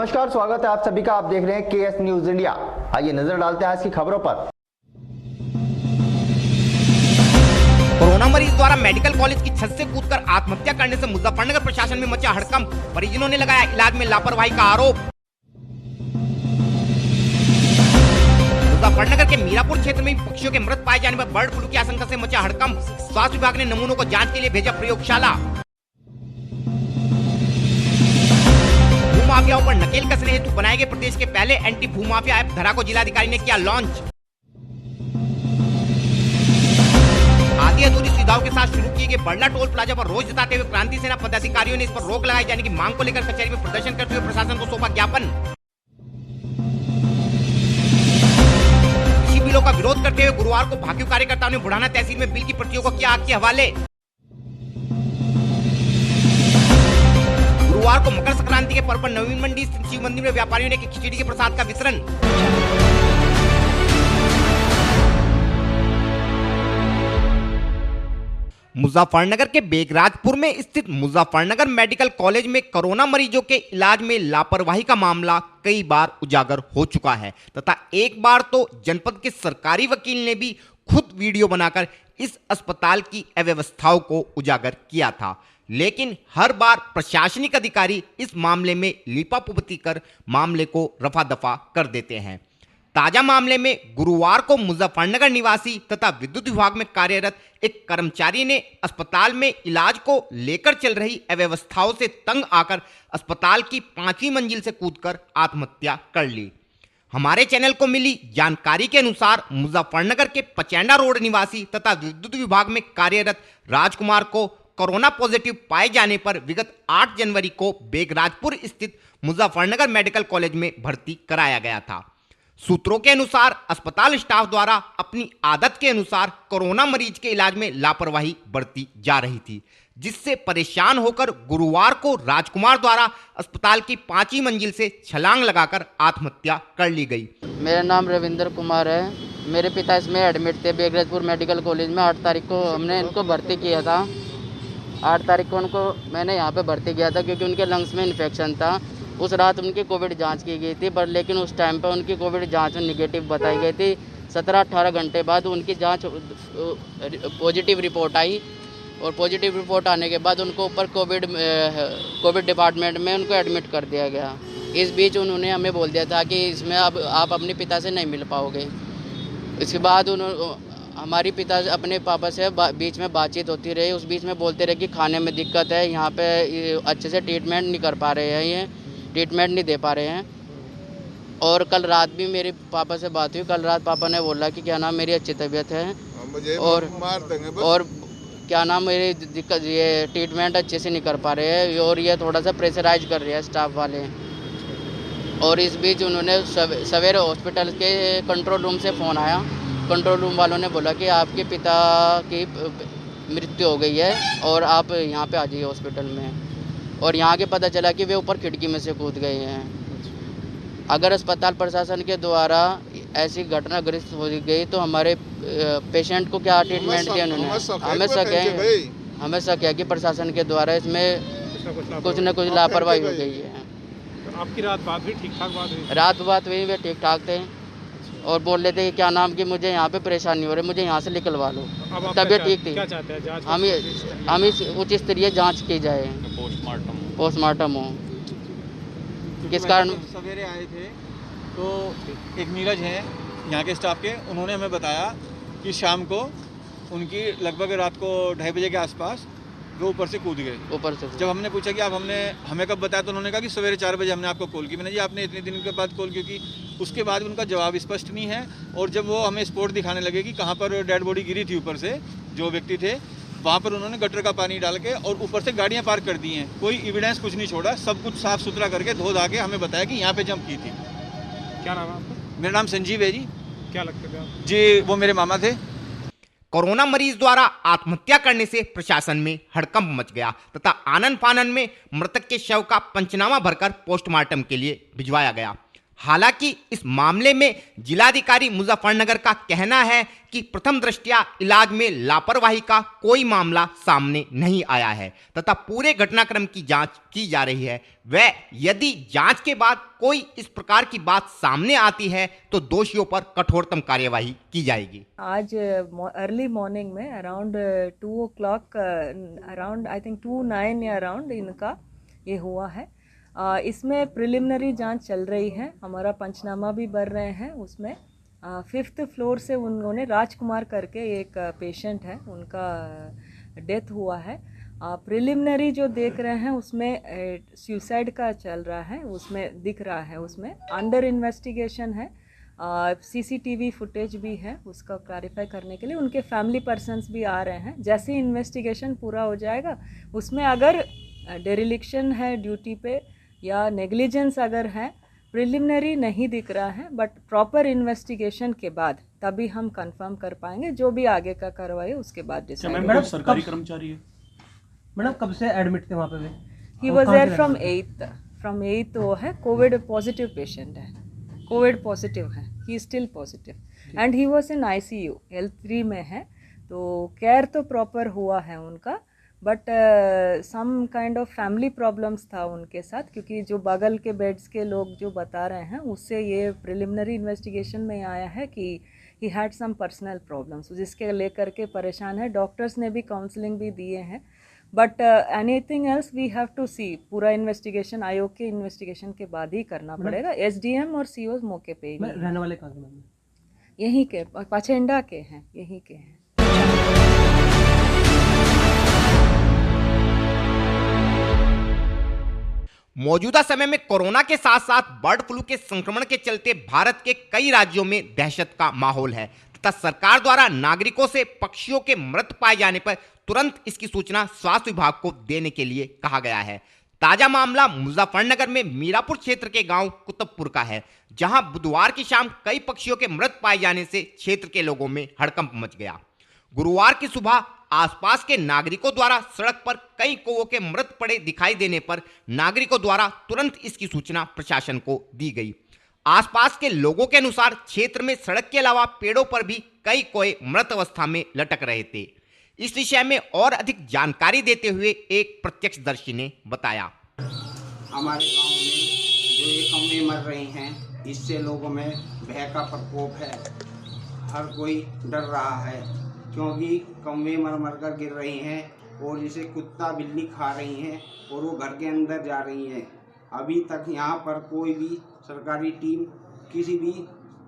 नमस्कार, स्वागत है आप सभी का। आप देख रहे हैं केएस न्यूज इंडिया। आइए नजर डालते हैं आज की खबरों पर। कोरोना मरीज द्वारा मेडिकल कॉलेज की छत से कूदकर आत्महत्या करने से मुजफ्फरनगर प्रशासन में मचा हड़कंप। परिजनों ने लगाया इलाज में लापरवाही का आरोप। मुजफ्फरनगर के मीरापुर क्षेत्र में पक्षियों के मृत पाए जाने पर बर्ड फ्लू की आशंका से मचा हड़कंप। स्वास्थ्य विभाग ने नमूनों को जांच के लिए भेजा प्रयोगशाला। भूमाफियाओं पर नकेल कसने हेतु बनाए गए प्रदेश के पहले एंटी भूमाफिया ऐप धरा को जिलाधिकारी ने किया लॉन्च। आधी अधूरी सुविधाओं के साथ शुरू किए गए बरला टोल प्लाजा पर रोज जताते हुए क्रांति सेना पदाधिकारियों ने इस पर रोक लगाए जाने की मांग को लेकर कचहरी में प्रदर्शन करते हुए प्रशासन को सौंपा ज्ञापन। कृषि बिलों का विरोध करते हुए गुरुवार को भाकियू कार्यकर्ताओं ने बुढ़ाना तहसील में बिल की प्रतियों को किया आग के हवाले। गुरुवार को मकर संक्रांति के पर्व पर नवीन मंडी स्थित शिव मंदिर में व्यापारियों ने खिचड़ी के प्रसाद का वितरण। मुजफ्फरनगर के बेगराजपुर में स्थित मुजफ्फरनगर मेडिकल कॉलेज में कोरोना मरीजों के इलाज में लापरवाही का मामला कई बार उजागर हो चुका है तथा एक बार तो जनपद के सरकारी वकील ने भी खुद वीडियो बनाकर इस अस्पताल की अव्यवस्थाओं को उजागर किया था, लेकिन हर बार प्रशासनिक अधिकारी इस मामले में लीपापोती कर मामले को रफा दफा कर देते हैं। ताजा मामले में गुरुवार को मुजफ्फरनगर निवासी तथा विद्युत विभाग में कार्यरत एक कर्मचारी ने अस्पताल में इलाज को लेकर चल रही अव्यवस्थाओं से तंग आकर अस्पताल की 5वीं मंजिल से कूदकर आत्महत्या कर ली। हमारे चैनल को मिली जानकारी के अनुसार मुजफ्फरनगर के पचैंडा रोड निवासी तथा विद्युत विभाग में कार्यरत राजकुमार को कोरोना पॉजिटिव पाए जाने पर विगत 8 जनवरी को बेगराजपुर स्थित मुजफ्फरनगर मेडिकल कॉलेज में भर्ती कराया गया था। सूत्रों के अनुसार अस्पताल स्टाफ द्वारा अपनी आदत के अनुसार कोरोना मरीज के इलाज में लापरवाही बरती जा रही थी, जिससे परेशान होकर गुरुवार को राजकुमार द्वारा अस्पताल की 5वीं मंजिल से छलांग लगाकर आत्महत्या कर ली गई। मेरा नाम रविंद्र कुमार है। मेरे पिता इसमें एडमिट थे बेगराजपुर मेडिकल कॉलेज में। 8 तारीख को हमने इनको भर्ती किया था। 8 तारीख को उनको मैंने यहाँ पे भर्ती किया था क्योंकि उनके लंग्स में इन्फेक्शन था। उस रात उनकी कोविड जांच की गई थी, पर लेकिन उस टाइम पे उनकी कोविड जांच में निगेटिव बताई गई थी। 17-18 घंटे बाद उनकी जांच पॉजिटिव रिपोर्ट आई और पॉजिटिव रिपोर्ट आने के बाद उनको ऊपर कोविड डिपार्टमेंट में उनको एडमिट कर दिया गया। इस बीच उन्होंने हमें बोल दिया था कि इसमें अब आप अपने पिता से नहीं मिल पाओगे। इसके बाद हमारी पिता अपने पापा से बीच में बातचीत होती रही। उस बीच में बोलते रहे कि खाने में दिक्कत है, यहाँ पे अच्छे से ट्रीटमेंट नहीं कर पा रहे हैं, ये ट्रीटमेंट नहीं दे पा रहे हैं। और कल रात भी मेरे पापा से बात हुई। कल रात पापा ने बोला कि क्या नाम मेरी अच्छी तबीयत है और क्या नाम मेरी दिक्कत, ये ट्रीटमेंट अच्छे से नहीं कर पा रहे हैं और ये थोड़ा सा प्रेशराइज कर रहे हैं स्टाफ वाले। और इस बीच उन्होंने सवेरे हॉस्पिटल के कंट्रोल रूम से फ़ोन आया। कंट्रोल रूम वालों ने बोला कि आपके पिता की मृत्यु हो गई है और आप यहाँ पे आ जाइए हॉस्पिटल में। और यहाँ के पता चला कि वे ऊपर खिड़की में से कूद गए हैं। अगर अस्पताल प्रशासन के द्वारा ऐसी घटना ग्रस्त हो गई तो हमारे पेशेंट को क्या ट्रीटमेंट दिया उन्होंने? हमें शक है कि प्रशासन के द्वारा इसमें कुछ न कुछ लापरवाही हो गई है। तो आपकी रात बात भी ठीक ठाक बात हुई? रात बात हुई, वे ठीक ठाक थे और बोल रहे थे कि क्या नाम कि मुझे यहाँ पे परेशानी हो रही है, मुझे यहाँ से निकलवा लो। तबीयत ठीक थी। क्या चाहते हैं? जांच हम उच्च स्तरीय जांच की जाए, पोस्टमार्टम हो। किस कारण सवेरे आए थे तो एक नीरज हैं यहाँ के स्टाफ के, उन्होंने हमें बताया कि शाम को उनकी लगभग रात को 2:30 बजे के आसपास वो ऊपर से कूद गए। ऊपर से जब हमने पूछा कि आप हमें कब बताया तो उन्होंने कहा कि सवेरे 4 बजे हमने आपको कॉल की। मैंने जी आपने इतने दिन के बाद कॉल क्यों की? उसके बाद उनका जवाब स्पष्ट नहीं है। और जब वो हमें स्पॉट दिखाने लगे कि कहाँ पर डेड बॉडी गिरी थी, ऊपर से जो व्यक्ति थे वहाँ पर उन्होंने गटर का पानी डाल के और ऊपर से गाड़ियाँ पार्क कर दी हैं। कोई एविडेंस कुछ नहीं छोड़ा, सब कुछ साफ सुथरा करके धो धा के हमें बताया कि यहाँ पे जंप की थी। क्या नाम है आपका? मेरा नाम संजीव है जी। क्या लगते थे आप? जी वो मेरे मामा थे। कोरोना मरीज द्वारा आत्महत्या करने से प्रशासन में हड़कंप मच गया तथा आनन फानन में मृतक के शव का पंचनामा भरकर पोस्टमार्टम के लिए भिजवाया गया। हालांकि इस मामले में जिलाधिकारी मुजफ्फरनगर का कहना है कि प्रथम दृष्टया इलाज में लापरवाही का कोई मामला सामने नहीं आया है तथा पूरे घटनाक्रम की जांच की जा रही है। वह यदि जांच के बाद कोई इस प्रकार की बात सामने आती है तो दोषियों पर कठोरतम कार्यवाही की जाएगी। आज अर्ली मॉर्निंग में around 2 o'clock around I think 2:09 या अराउंड इनका ये हुआ है। इसमें प्रिलिमिनरी जांच चल रही है, हमारा पंचनामा भी भर रहे हैं। उसमें 5th फ्लोर से उन्होंने राजकुमार करके एक पेशेंट है, उनका डेथ हुआ है। प्रिलिमिनरी जो देख रहे हैं उसमें सुसाइड का चल रहा है, उसमें दिख रहा है, उसमें अंडर इन्वेस्टिगेशन है। CCTV फुटेज भी है, उसका क्लैरिफाई करने के लिए उनके फैमिली पर्सन्स भी आ रहे हैं। जैसे इन्वेस्टिगेशन पूरा हो जाएगा उसमें अगर डेरिलिक्शन है ड्यूटी पे या नेग्लिजेंस अगर है, प्रिलिमिनरी नहीं दिख रहा है, बट प्रॉपर इन्वेस्टिगेशन के बाद तभी हम कंफर्म कर पाएंगे। जो भी आगे का कार्रवाई है उसके बाद डिसाइड। मैडम सरकारी कर्मचारी है मैडम, कब से एडमिट थे वहाँ पे? He was there from 8th वो है, कोविड पॉजिटिव पेशेंट है, कोविड पॉजिटिव है, he still positive and he was in ICU L3 में है। तो केयर तो प्रॉपर हुआ है उनका, but some kind of family problems था उनके साथ, क्योंकि जो बगल के बेड्स के लोग जो बता रहे हैं उससे ये प्रिलिमिनरी इन्वेस्टिगेशन में आया है कि he had some personal problems, जिसके लेकर के परेशान है। डॉक्टर्स ने भी काउंसलिंग भी दिए हैं, but anything else we have to see. पूरा इन्वेस्टिगेशन आयोग के इन्वेस्टिगेशन के बाद ही करना पड़ेगा। SDM और COs मौके पे ही रहने वाले कहाँ के? यहीं के, पचेंडा के हैं, यहीं के हैं। मौजूदा समय में कोरोना के साथ साथ बर्ड फ्लू के संक्रमण के चलते भारत के कई राज्यों में दहशत का माहौल है तथा सरकार द्वारा नागरिकों से पक्षियों के मृत पाए जाने पर तुरंत इसकी सूचना स्वास्थ्य विभाग को देने के लिए कहा गया है। ताजा मामला मुजफ्फरनगर में मीरापुर क्षेत्र के गांव कुतुबपुर का है, जहां बुधवार की शाम कई पक्षियों के मृत पाए जाने से क्षेत्र के लोगों में हड़कंप मच गया। गुरुवार की सुबह आसपास के नागरिकों द्वारा सड़क पर कई कौवों के मृत पड़े दिखाई देने पर नागरिकों द्वारा तुरंत इसकी सूचना प्रशासन को दी गई। आसपास के लोगों के अनुसार क्षेत्र में सड़क के अलावा पेड़ों पर भी कई कौवे मृत अवस्था में लटक रहे थे। इस विषय में और अधिक जानकारी देते हुए एक प्रत्यक्षदर्शी ने बताया, हमारे गांव में जो ये कौवे मर रही हैं, इससे लोगों में भय का प्रकोप है। हर कोई डर रहा है क्योंकि कौवे मर मर कर गिर रही हैं और जिसे कुत्ता बिल्ली खा रही हैं और वो घर के अंदर जा रही हैं। अभी तक यहाँ पर कोई भी सरकारी टीम किसी भी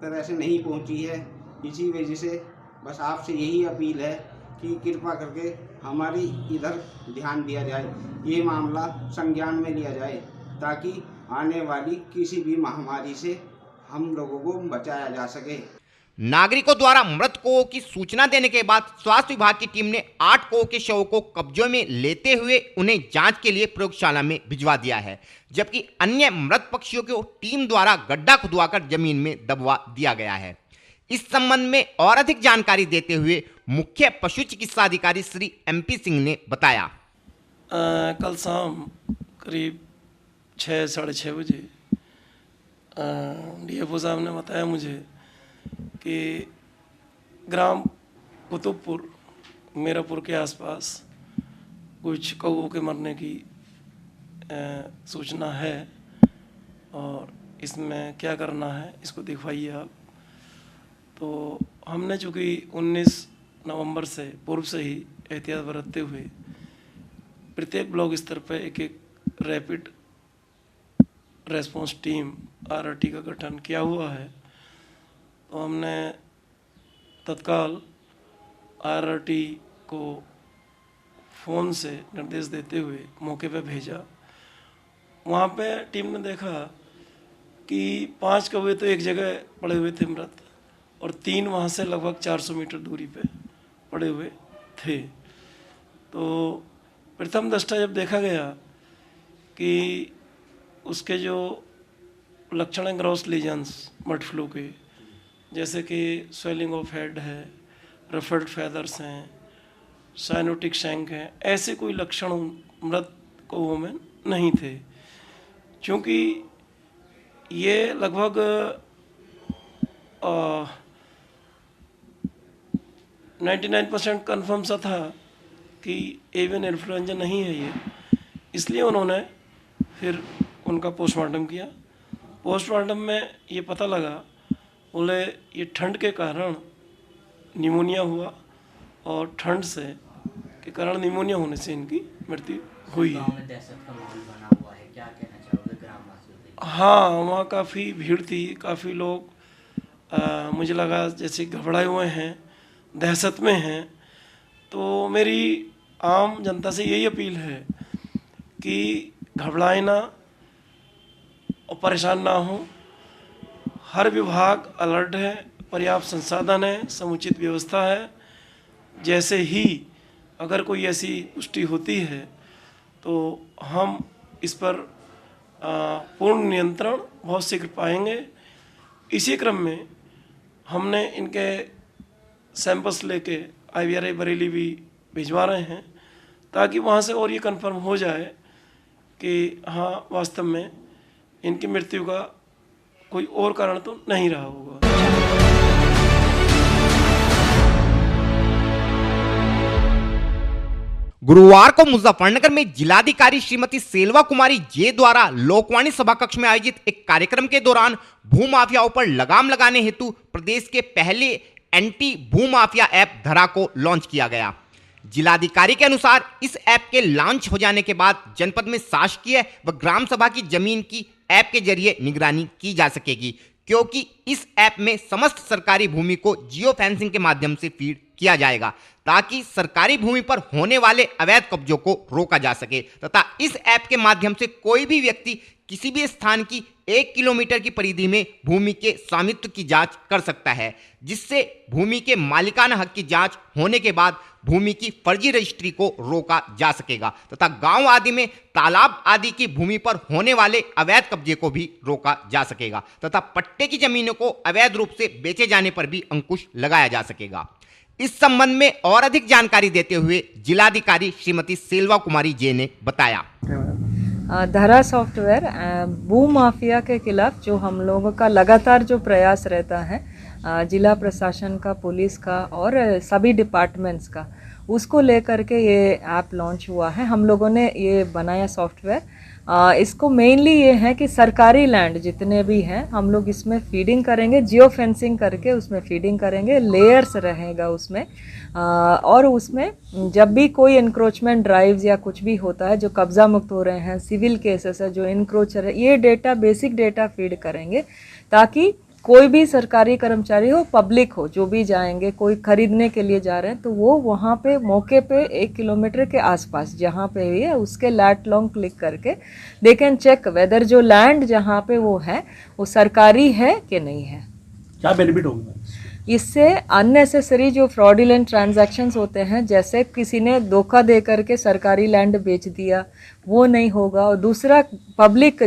तरह से नहीं पहुँची है। इसी वजह से बस आपसे यही अपील है कि कृपा करके हमारी इधर ध्यान दिया जाए, ये मामला संज्ञान में लिया जाए ताकि आने वाली किसी भी महामारी से हम लोगों को बचाया जा सके। नागरिकों द्वारा मृत कौवों की सूचना देने के बाद स्वास्थ्य विभाग की टीम ने 8 कौवों के शवों को कब्जे में लेते हुए उन्हें जांच के लिए प्रयोगशाला में भिजवा दिया है, जबकि अन्य मृत पक्षियों को टीम द्वारा गड्ढा खुदवाकर जमीन में दबवा दिया गया है। इस संबंध में और अधिक जानकारी देते हुए मुख्य पशु चिकित्सा अधिकारी श्री MP सिंह ने बताया, कल शाम करीब 6-6:30 बजे DFO साहब ने बताया मुझे कि ग्राम कुतुबपुर मीरापुर के आसपास कुछ कौवों के मरने की सूचना है और इसमें क्या करना है इसको दिखवाइए आप। तो हमने चूँकि 19 नवंबर से पूर्व से ही एहतियात बरतते हुए प्रत्येक ब्लॉक स्तर पर एक रैपिड रेस्पॉन्स टीम RRT का गठन किया हुआ है। तो हमने तत्काल RRT को फ़ोन से निर्देश देते हुए मौके पर भेजा। वहाँ पे टीम ने देखा कि 5 कौवे तो एक जगह पड़े हुए थे मृत और 3 वहाँ से लगभग 400 मीटर दूरी पे पड़े हुए थे। तो प्रथम दृष्टया जब देखा गया कि उसके जो लक्षण हैं ग्रॉस लीजन्स बर्ड फ्लू के, जैसे कि स्वेलिंग ऑफ हेड है, रफल्ड फैदर्स हैं, साइनोटिक शैंक हैं, ऐसे कोई लक्षण मृत कौवों में नहीं थे। क्योंकि ये लगभग 99% कन्फर्म सा था कि एवियन इन्फ्लुएंजा नहीं है ये, इसलिए उन्होंने फिर उनका पोस्टमार्टम किया। पोस्टमार्टम में ये पता लगा, बोले ये ठंड के कारण निमोनिया हुआ और ठंड से के कारण निमोनिया होने से इनकी मृत्यु हुई है। हाँ, वहाँ काफ़ी भीड़ थी, काफ़ी लोग मुझे लगा जैसे घबराए हुए हैं, दहशत में हैं। तो मेरी आम जनता से यही अपील है कि घबराए ना और परेशान ना हो। हर विभाग अलर्ट है, पर्याप्त संसाधन है, समुचित व्यवस्था है। जैसे ही अगर कोई ऐसी पुष्टि होती है तो हम इस पर पूर्ण नियंत्रण बहुत शीघ्र पाएंगे। इसी क्रम में हमने इनके सैंपल्स लेके IVRI बरेली भी भिजवा रहे हैं, ताकि वहाँ से और ये कंफर्म हो जाए कि हाँ, वास्तव में इनकी मृत्यु का कोई और कारण तो नहीं रहा होगा। गुरुवार को मुजफ्फरनगर में जिलाधिकारी श्रीमती सेल्वा कुमारी जे द्वारा लोकवाणी सभा कक्ष में आयोजित एक कार्यक्रम के दौरान भूमाफियाओं पर लगाम लगाने हेतु प्रदेश के पहले एंटी भूमाफिया ऐप धरा को लॉन्च किया गया। जिलाधिकारी के अनुसार इस ऐप के लॉन्च हो जाने के बाद जनपद में शासकीय व ग्राम सभा की जमीन की ऐप के जरिए निगरानी की जा सकेगी, क्योंकि इस ऐप में समस्त सरकारी भूमि को जियो फेंसिंग के माध्यम से फीड किया जाएगा, ताकि सरकारी भूमि पर होने वाले अवैध कब्जों को रोका जा सके तथा इस ऐप के माध्यम से कोई भी व्यक्ति किसी भी स्थान की 1 किलोमीटर की परिधि में भूमि के स्वामित्व की जांच कर सकता है, जिससे भूमि के मालिकाना हक की जांच होने के बाद भूमि की फर्जी रजिस्ट्री को रोका जा सकेगा तथा गांव आदि में तालाब आदि की भूमि पर होने वाले अवैध कब्जे को भी रोका जा सकेगा तथा पट्टे की जमीनों को अवैध रूप से बेचे जाने पर भी अंकुश लगाया जा सकेगा। इस संबंध में और अधिक जानकारी देते हुए जिलाधिकारी श्रीमती सेल्वा कुमारी जे ने बताया। धरा सॉफ्टवेयर भू माफिया के खिलाफ जो हम लोगों का लगातार जो प्रयास रहता है, जिला प्रशासन का, पुलिस का और सभी डिपार्टमेंट्स का, उसको लेकर के ये ऐप लॉन्च हुआ है। हम लोगों ने ये बनाया सॉफ्टवेयर। इसको मेनली ये है कि सरकारी लैंड जितने भी हैं हम लोग इसमें फीडिंग करेंगे, जियो फेंसिंग करके उसमें फीडिंग करेंगे, लेयर्स रहेगा उसमें। और उसमें जब भी कोई इंक्रोचमेंट ड्राइव्स या कुछ भी होता है, जो कब्जा मुक्त हो रहे हैं, सिविल केसेस है, जो इंक्रोचर है, ये डेटा, बेसिक डेटा फीड करेंगे, ताकि कोई भी सरकारी कर्मचारी हो, पब्लिक हो, जो भी जाएंगे, कोई खरीदने के लिए जा रहे हैं, तो वो वहाँ पे मौके पे 1 किलोमीटर के आसपास जहाँ पे भी है उसके लैट लॉन्ग क्लिक करके दे कैन चेक वेदर जो लैंड जहाँ पे वो है वो सरकारी है कि नहीं है। क्या बेनिफिट होगा इससे? अननेसेसरी जो फ्रॉडुलेंट ट्रांजैक्शंस होते हैं, जैसे किसी ने धोखा दे करके सरकारी लैंड बेच दिया, वो नहीं होगा। और दूसरा, पब्लिक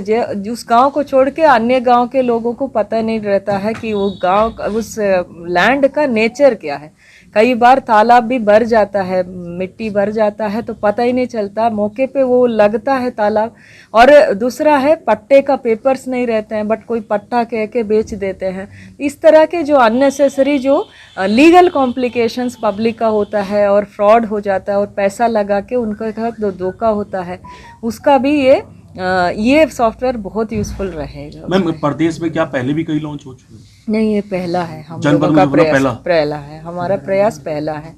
उस गांव को छोड़ के अन्य गांव के लोगों को पता नहीं रहता है कि वो गांव, उस लैंड का नेचर क्या है। कई बार तालाब भी भर जाता है, मिट्टी भर जाता है, तो पता ही नहीं चलता, मौके पे वो लगता है तालाब। और दूसरा है, पट्टे का पेपर्स नहीं रहते हैं, बट कोई पट्टा कह के बेच देते हैं। इस तरह के जो अननेसेसरी जो लीगल कॉम्प्लिकेशंस पब्लिक का होता है और फ्रॉड हो जाता है और पैसा लगा के उनका जो धोखा होता है, उसका भी ये सॉफ्टवेयर बहुत यूजफुल रहेगा। मैम, प्रदेश में क्या पहले भी कई लॉन्च हो चुके हैं? नहीं, ये पहला है, हम लोगों का प्रयास पहला है, हमारा प्रयास पहला है।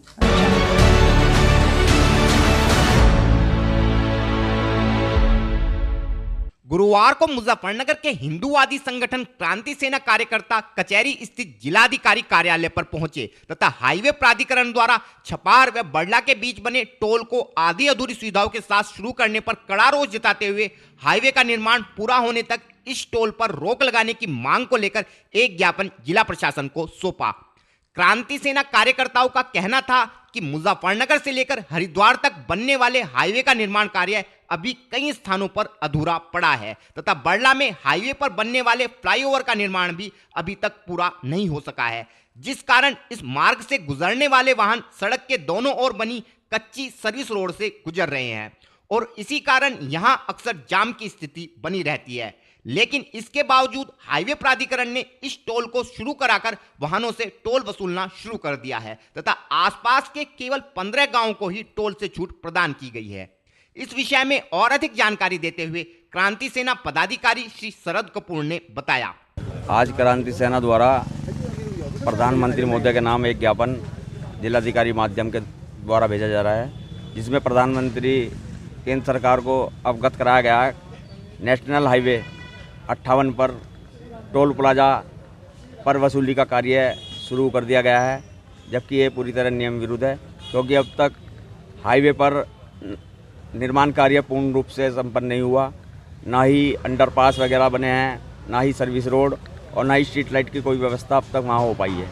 गुरुवार को मुजफ्फरनगर के हिंदूवादी संगठन क्रांति सेना कार्यकर्ता कचहरी स्थित जिलाधिकारी कार्यालय पर पहुंचे तथा हाईवे प्राधिकरण द्वारा छपार व बड़ला के बीच बने टोल को आधी अधूरी सुविधाओं के साथ शुरू करने पर कड़ा रोष जताते हुए हाईवे का निर्माण पूरा होने तक इस टोल पर रोक लगाने की मांग को लेकर एक ज्ञापन जिला प्रशासन को सौंपा। क्रांति सेना कार्यकर्ताओं का कहना था कि मुजफ्फरनगर से लेकर हरिद्वार तक बनने वाले हाईवे का निर्माण कार्य अभी कई स्थानों पर अधूरा पड़ा है तथा बड़ला में हाईवे पर बनने वाले फ्लाईओवर का निर्माण भी अभी तक पूरा नहीं हो सका है, जिस कारण इस मार्ग से गुजरने वाले वाहन सड़क के दोनों ओर बनी कच्ची सर्विस रोड से गुजर रहे हैं और इसी कारण यहां अक्सर जाम की स्थिति बनी रहती है। लेकिन इसके बावजूद हाईवे प्राधिकरण ने इस टोल को शुरू कराकर वाहनों से टोल वसूलना शुरू कर दिया है तथा आसपास के केवल 15 गांवों को ही टोल से छूट प्रदान की गई है। इस विषय में और अधिक जानकारी देते हुए क्रांति सेना पदाधिकारी श्री शरद कपूर ने बताया। आज क्रांति सेना द्वारा प्रधानमंत्री महोदय के नाम एक ज्ञापन जिलाधिकारी माध्यम के द्वारा भेजा जा रहा है, जिसमें प्रधानमंत्री केंद्र सरकार को अवगत कराया गया है नेशनल हाईवे 58 पर टोल प्लाजा पर वसूली का कार्य शुरू कर दिया गया है, जबकि ये पूरी तरह नियम विरुद्ध है, क्योंकि अब तक हाईवे पर निर्माण कार्य पूर्ण रूप से संपन्न नहीं हुआ। ना ही अंडरपास वगैरह बने हैं, ना ही सर्विस रोड और ना ही स्ट्रीट लाइट की कोई व्यवस्था अब तक वहाँ हो पाई है।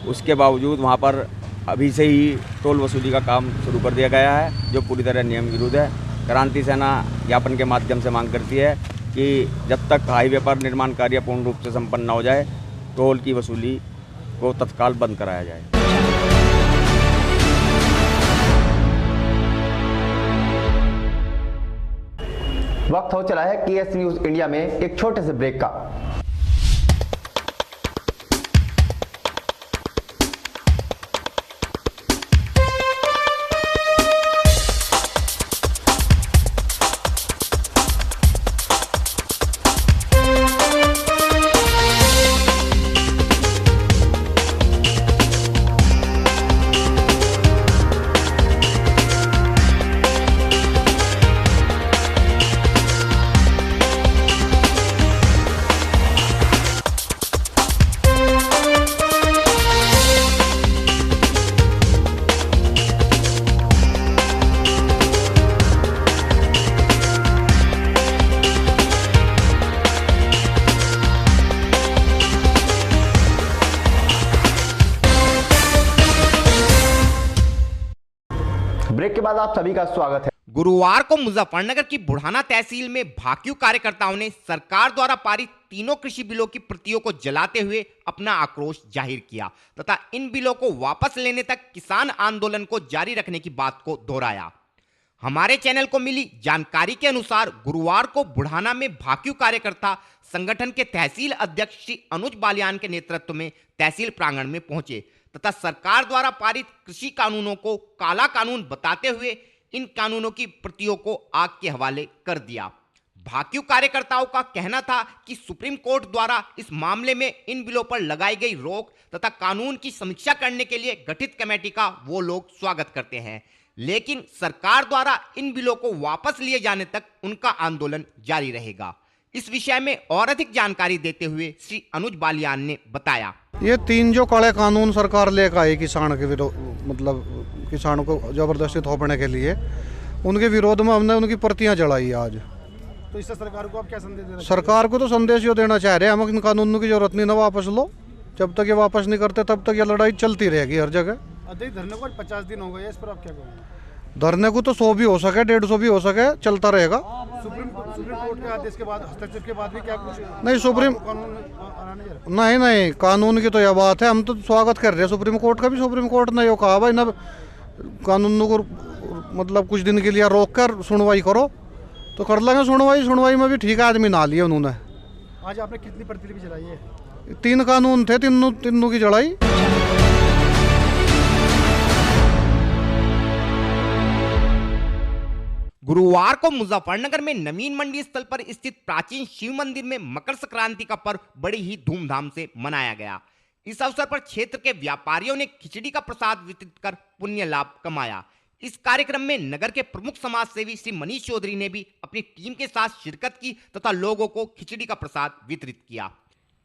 उसके बावजूद वहाँ पर अभी से ही टोल वसूली का काम शुरू कर दिया गया है, जो पूरी तरह नियम विरुद्ध है। क्रांति सेना ज्ञापन के माध्यम से मांग करती है कि जब तक हाईवे पर निर्माण कार्य पूर्ण रूप से संपन्न न हो जाए, टोल की वसूली को तत्काल बंद कराया जाए। वक्त हो चला है केएस न्यूज इंडिया में एक छोटे से ब्रेक का। ब्रेक के बाद आप सभी का स्वागत है। गुरुवार को मुजफ्फरनगर की बुढ़ाना तहसील में भाकियू कार्यकर्ताओं ने सरकार द्वारा पारित तीनों कृषि बिलों की प्रतियों को जलाते हुए अपना आक्रोश जाहिर किया तथा इन बिलों को वापस लेने तक किसान आंदोलन को जारी रखने की बात को दोहराया। हमारे चैनल को मिली जानकारी के अनुसार गुरुवार को बुढ़ाना में भाकियू कार्यकर्ता संगठन के तहसील अध्यक्ष श्री अनुज बालियान के नेतृत्व में तहसील प्रांगण में पहुंचे तथा सरकार द्वारा पारित कृषि कानूनों को काला कानून बताते हुए इन कानूनों की प्रतियों को आग के हवाले कर दिया। भाकियू कार्यकर्ताओं का कहना था कि सुप्रीम कोर्ट द्वारा इस मामले में इन बिलों पर लगाई गई रोक तथा कानून की समीक्षा करने के लिए गठित कमेटी का वो लोग स्वागत करते हैं, लेकिन सरकार द्वारा इन बिलों को वापस लिए जाने तक उनका आंदोलन जारी रहेगा। इस विषय में और अधिक जानकारी देते हुए श्री अनुज बालियान ने बताया। ये तीन जो काले कानून सरकार लेकर आई किसान के विरोध, मतलब किसानों को जबरदस्ती थोपने के लिए, उनके विरोध में हमने उनकी प्रतियां जलाई आज। तो इससे सरकार को आप क्या संदेश देना? सरकार को तो संदेश ये देना चाह रहे हैं, हम इन कानूनों की जरूरत नहीं, ना वापस लो। जब तक ये वापस नहीं करते तब तक ये लड़ाई चलती रहेगी हर जगह। अध्यक्ष धरने को 50 दिन हो गए, इस पर आप क्या कहोगे? धरने को तो 100 भी हो सके, 150 भी हो सके, चलता रहेगा। सुप्रीम कोर्ट के आदेश के बाद, हस्तक्षेप के बाद भी क्या कुछ नहीं सुप्रीम नहीं कानून की तो यह बात है, हम तो स्वागत कर रहे हैं सुप्रीम कोर्ट का भी। सुप्रीम कोर्ट ने यो कहा भाई ना कानूनों को मतलब कुछ दिन के लिए रोक कर सुनवाई करो, तो कर लेंगे सुनवाई में भी ठीक आदमी ना लिए उन्होंने। आज आपने कितनी प्रतिलिपि जलाई है? 3 कानून थे, तीनों की जलाई। गुरुवार को मुजफ्फरनगर में नवीन मंडी स्थल पर स्थित प्राचीन शिव मंदिर में मकर संक्रांति का पर्व बड़ी ही धूमधाम से मनाया गया। इस अवसर पर क्षेत्र के व्यापारियों ने खिचड़ी का प्रसाद वितरित कर पुण्य लाभ कमाया। इस कार्यक्रम में नगर के प्रमुख समाज सेवी श्री मनीष चौधरी ने भी अपनी टीम के साथ शिरकत की तथा लोगों को खिचड़ी का प्रसाद वितरित किया।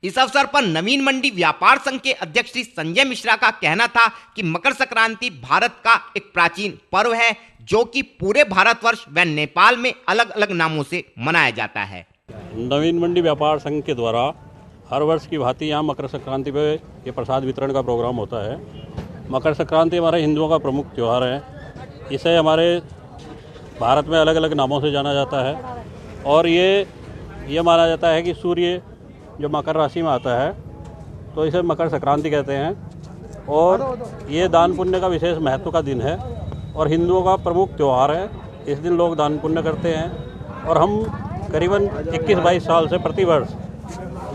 इस अवसर पर नवीन मंडी व्यापार संघ के अध्यक्ष श्री संजय मिश्रा का कहना था कि मकर संक्रांति भारत का एक प्राचीन पर्व है जो कि पूरे भारतवर्ष व नेपाल में अलग अलग नामों से मनाया जाता है। नवीन मंडी व्यापार संघ के द्वारा हर वर्ष की भांति यहाँ मकर संक्रांति पे ये प्रसाद वितरण का प्रोग्राम होता है। मकर संक्रांति हमारे हिंदुओं का प्रमुख त्यौहार है। इसे हमारे भारत में अलग अलग नामों से जाना जाता है और ये माना जाता है कि सूर्य जो मकर राशि में आता है तो इसे मकर संक्रांति कहते हैं और ये दान पुण्य का विशेष महत्व का दिन है और हिंदुओं का प्रमुख त्यौहार है। इस दिन लोग दान पुण्य करते हैं और हम करीबन 21-22 साल से प्रतिवर्ष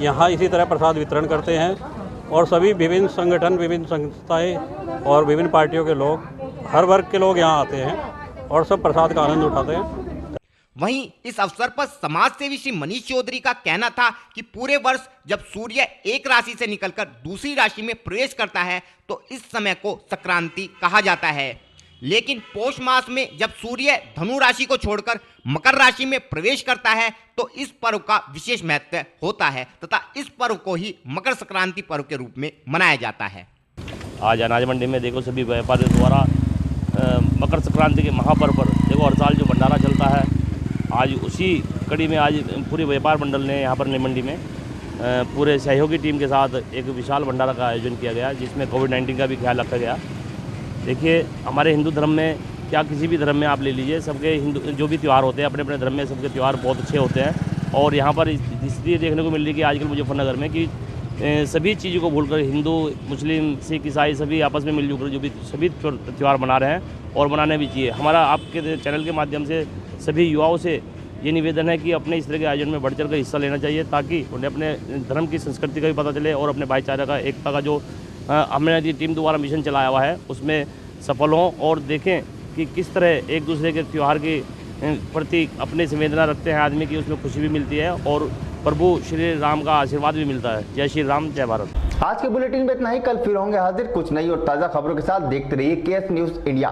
यहाँ इसी तरह प्रसाद वितरण करते हैं और सभी विभिन्न संगठन, विभिन्न संस्थाएं और विभिन्न पार्टियों के लोग, हर वर्ग के लोग यहाँ आते हैं और सब प्रसाद का आनंद उठाते हैं। वहीं इस अवसर पर समाज सेवी श्री मनीष चौधरी का कहना था कि पूरे वर्ष जब सूर्य एक राशि से निकलकर दूसरी राशि में प्रवेश करता है तो इस समय को संक्रांति कहा जाता है, लेकिन पौष मास में जब सूर्य धनु राशि को छोड़कर मकर राशि में प्रवेश करता है तो इस पर्व का विशेष महत्व होता है तथा इस पर्व को ही मकर संक्रांति पर्व के रूप में मनाया जाता है। आज अनाज मंडी में देखो सभी व्यापारियों द्वारा मकर संक्रांति के महापर्व पर देखो हर साल जो भंडारा चलता है, आज उसी कड़ी में आज पूरे व्यापार मंडल ने यहाँ पर नई मंडी में पूरे सहयोगी टीम के साथ एक विशाल भंडारा का आयोजन किया गया, जिसमें कोविड-19 का भी ख्याल रखा गया। देखिए हमारे हिंदू धर्म में, क्या किसी भी धर्म में आप ले लीजिए, सबके हिंदू जो भी त्यौहार होते हैं अपने अपने धर्म में सबके त्यौहार बहुत अच्छे होते हैं। और यहाँ पर इसलिए देखने को मिल रही है कि आजकल मुजफ्फरनगर में कि सभी चीज़ों को भूलकर हिंदू, मुस्लिम, सिख, ईसाई सभी आपस में मिलजुल कर जो भी सभी त्यौहार मना रहे हैं और मनाने भी चाहिए। हमारा आपके चैनल के माध्यम से सभी युवाओं से ये निवेदन है कि अपने इस तरह के आयोजन में बढ़ चढ़ कर हिस्सा लेना चाहिए, ताकि उन्हें अपने धर्म की संस्कृति का भी पता चले और अपने भाईचारा का, एकता का जो हमने टीम द्वारा मिशन चलाया हुआ है उसमें सफल हों और देखें कि किस तरह एक दूसरे के त्यौहार के प्रति अपनी संवेदना रखते हैं आदमी की, उसमें खुशी भी मिलती है और प्रभु श्री राम का आशीर्वाद भी मिलता है। जय श्री राम, जय भारत। आज के बुलेटिन में इतना ही, कल फिर होंगे हाजिर कुछ नई और ताज़ा खबरों के साथ। देखते रहिए केएस न्यूज़ इंडिया।